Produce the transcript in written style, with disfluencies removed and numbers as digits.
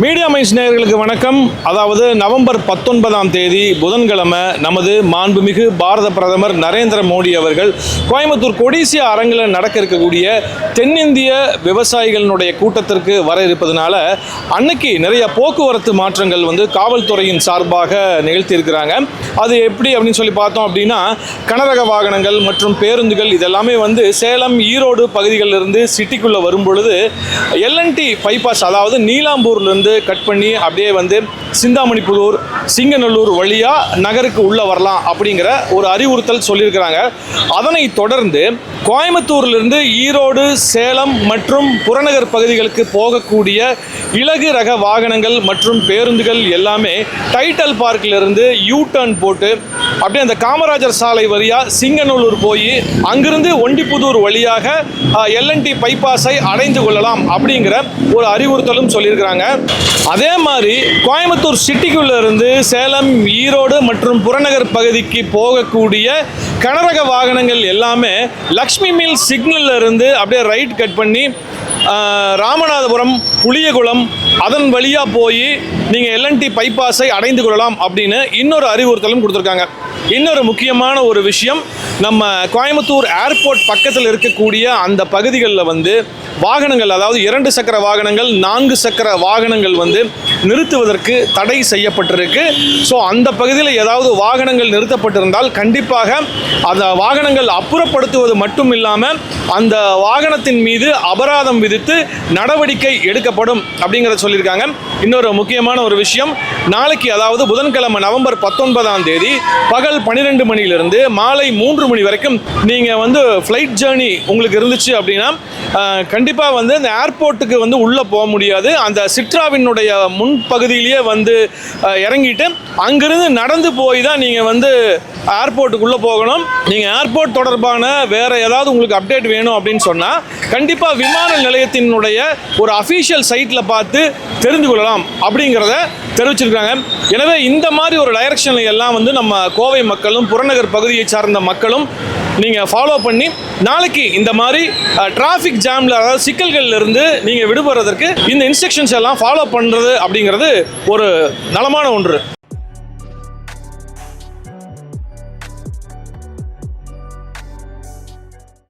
Media mines நேயர்களுக்கு வணக்கம். அதாவது நவம்பர் 19ஆம் தேதி புதன்கிழமை நமது மாண்புமிகு பாரத பிரதமர் நரேந்திர மோடி அவர்கள் கோயம்புத்தூர் கொடிசியா அரங்கில் நடக்க இருக்கக்கூடிய தென்னிந்திய விவசாயிகளினுடைய கூட்டத்திற்கு வர இருப்பதனால அன்னைக்கு நிறைய போக்குவரத்து மாற்றங்கள் காவல்துறையின் சார்பாக நிகழ்த்தியிருக்கிறாங்க. அது எப்படி அப்படின்னு சொல்லி பார்த்தோம் அப்படின்னா, கனரக வாகனங்கள் மற்றும் பேருந்துகள் இதெல்லாமே சேலம் ஈரோடு பகுதிகளிலிருந்து சிட்டிக்குள்ளே வரும் பொழுது எல்என்டி பைபாஸ், அதாவது நீலாம்பூர்லேருந்து கட் பண்ணி அப்படியே சிந்தாமணிப்புதூர் சிங்கநல்லூர் வழியா நகருக்கு உள்ள வரலாம் அப்படிங்கிற ஒரு அறிவுறுத்தல் சொல்லியிருக்கிறாங்க. அதனை தொடர்ந்து கோயம்புத்தூரிலிருந்து ஈரோடு, சேலம் மற்றும் புறநகர் பகுதிகளுக்கு போகக்கூடிய இலகு ரக வாகனங்கள் மற்றும் பேருந்துகள் எல்லாமே டைட்டல் பார்க்கிலிருந்து யூ டர்ன் போட்டு அப்படியே அந்த காமராஜர் சாலை வழியா சிங்கநல்லூர் போய் அங்கிருந்து ஒண்டிப்புதூர் வழியாக எல்என்டி பைபாஸை அடைந்து கொள்ளலாம் அப்படிங்கிற ஒரு அறிவுறுத்தலும் சொல்லியிருக்கிறாங்க. அதே மாதிரி கோயம்புத்தூர் சிட்டிக்குள்ள இருந்து சேலம், ஈரோடு மற்றும் புறநகர் பகுதிக்கு போகக்கூடிய கனரக வாகனங்கள் எல்லாமே லக்ஷ்மி மில் சிக்னல்ல இருந்து அப்படியே ரைட் கட் பண்ணி ராமநாதபுரம், புளியகுளம் அதன் வழியா போய் நீங்கள் எல்என்டி பைபாஸை அடைந்து கொள்ளலாம் அப்படின்னு இன்னொரு அறிவுறுத்தலும் கொடுத்துருக்காங்க. இன்னொரு முக்கியமான ஒரு விஷயம், நம்ம கோயம்புத்தூர் ஏர்போர்ட் பக்கத்தில் இருக்கக்கூடிய அந்த பகுதிகளில் வாகனங்கள், அதாவது 2 சக்கர வாகனங்கள், 4 சக்கர வாகனங்கள் நிறுத்துவதற்கு தடை செய்யப்பட்டிருக்கு. ஸோ அந்த பகுதியில் ஏதாவது வாகனங்கள் நிறுத்தப்பட்டிருந்தால் கண்டிப்பாக அந்த வாகனங்கள் அப்புறப்படுத்துவது மட்டும் இல்லாமல் அந்த வாகனத்தின் மீது அபராதம் விதித்து நடவடிக்கை எடுக்கப்படும் அப்படிங்கிறத சொல்லியிருக்காங்க. இன்னொரு முக்கியமான ஒரு விஷயம், நாளைக்கு அதாவது புதன்கிழமை நவம்பர் 19ஆம் தேதி பகல் 12 மணியிலிருந்து மாலை 3 மணி வரைக்கும் நீங்கள் ஃப்ளைட் ஜேர்னி உங்களுக்கு இருந்துச்சு அப்படின்னா கண்டிப்பாக அந்த ஏர்போர்ட்டுக்கு உள்ளே போக முடியாது. அந்த சிட்ராவினுடைய முன்பகுதியிலேயே இறங்கிட்டு அங்கிருந்து நடந்து போய் தான் நீங்கள் ஏர்போர்ட்டுக்குள்ளே போகணும். நீங்கள் ஏர்போர்ட் தொடர்பான வேறு ஏதாவது உங்களுக்கு அப்டேட் வேணும் அப்படின்னு சொன்னால் கண்டிப்பாக விமான நிலையத்தினுடைய ஒரு அஃபீஷியல் சைட்டில் பார்த்து தெரிந்து கொள்ளலாம் அப்படிங்கிறத தெரிவிச்சிருக்காங்க. எனவே இந்த மாதிரி ஒரு டைரக்ஷனில் எல்லாம் நம்ம கோவை மக்களும் புறநகர் பகுதியை சார்ந்த மக்களும் நீங்கள் ஃபாலோ பண்ணி நாளைக்கு இந்த மாதிரி டிராஃபிக் ஜாமில், அதாவது சிக்கல்கள்ல இருந்து நீங்கள் விடுபடுறதற்கு இந்த இன்ஸ்ட்ரக்ஷன்ஸ் எல்லாம் ஃபாலோ பண்ணுறது அப்படிங்கிறது ஒரு நலமான ஒன்று.